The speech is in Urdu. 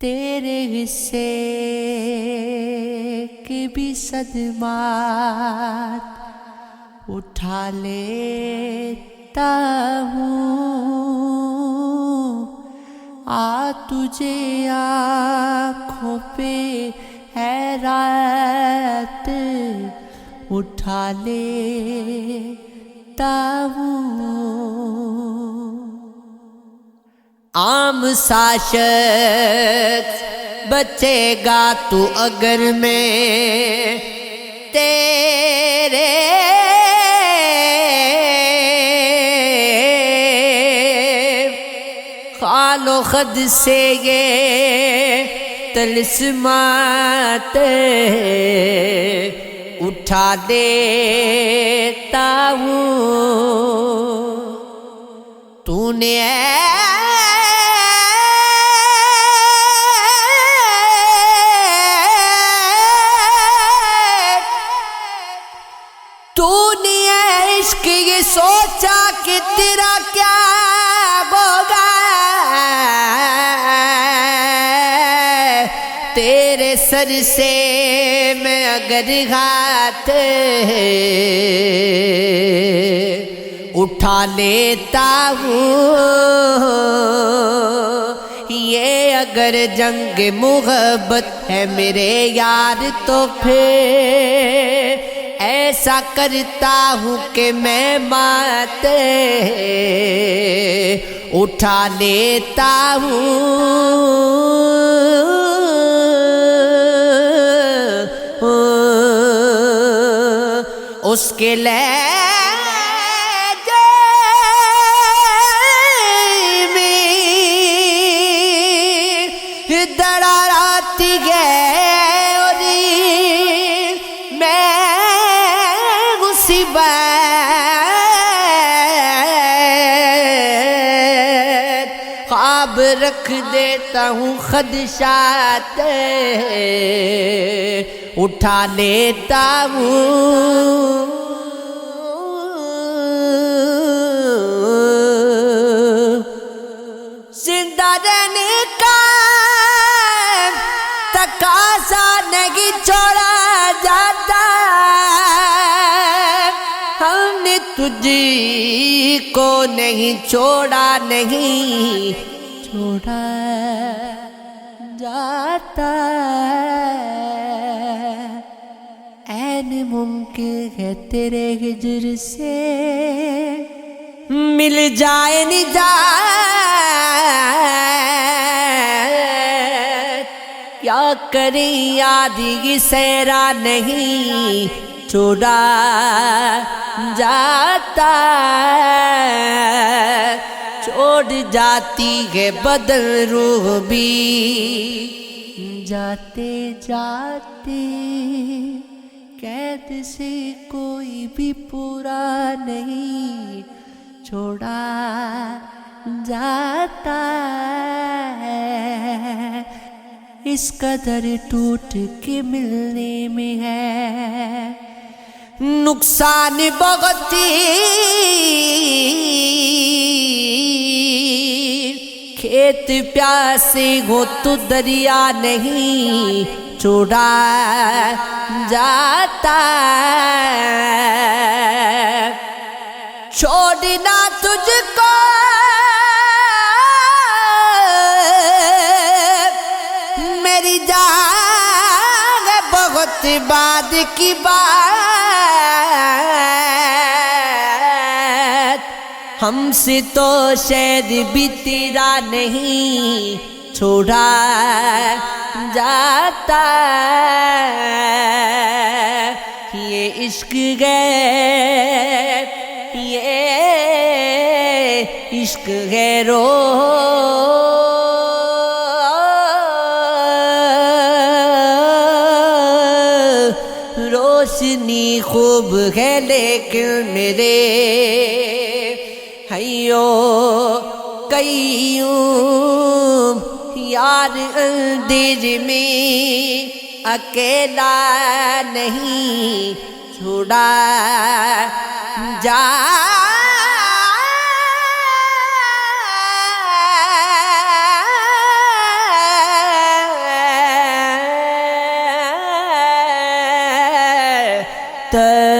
تیرے حصے کے بھی صدمات اٹھا لیتا ہوں، تجھے آنکھوں پہ ہے رات اٹھا لیتا ہوں۔ عام سا شخص بچے گا تو اگر میں تیرے خال و خد سے یہ طلسمات اٹھا دیتا ہوں۔ تو نے عشق یہ سوچا کہ تیرا کیا ہوگا، تیرے سر سے میں اگر ہاتھ اٹھا لیتا ہوں، یہ اگر جنگ محبت ہے میرے یار تو پھر ایسا کرتا ہوں کہ میں مات اٹھا لیتا ہوں۔ اس کے لہجے میں دراراتی ہے اور میں خواب رکھ دیتا ہوں، خدشات اٹھا لیتا ہوں۔ زندہ رہنے کا تقاضا نہیں چھوڑا جاتا، ہم نے تجھ کو نہیں چھوڑا، نہیں چھوڑا جاتا، عین ممکن ہے تیرے ہجر سے مل جائے نجات، کیا کریں یاد یہ سیرا نہیں چھوڑا جاتا، چھوڑ جاتی ہے بدن روح بھی جاتے جاتے، قید سے کوئی بھی پورا نہیں چھوڑا جاتا ہے، اس قدر ٹوٹ کے ملنے میں ہے نقصان بہت، کھیت پیاسے ہو تو دریا نہیں چھوڑا جاتا، چھوڑنا تجھ کو میری جان بہت بعد کی بات، ہم سے تو شاید بھی تیرا نہیں چھوڑا جاتا، یہ عشق ہے، یہ عشق ہے روشنی خوب ہے لیکن میرے حیو قیوم یار اندر میں اکیلا نہیں چھوڑا جا تو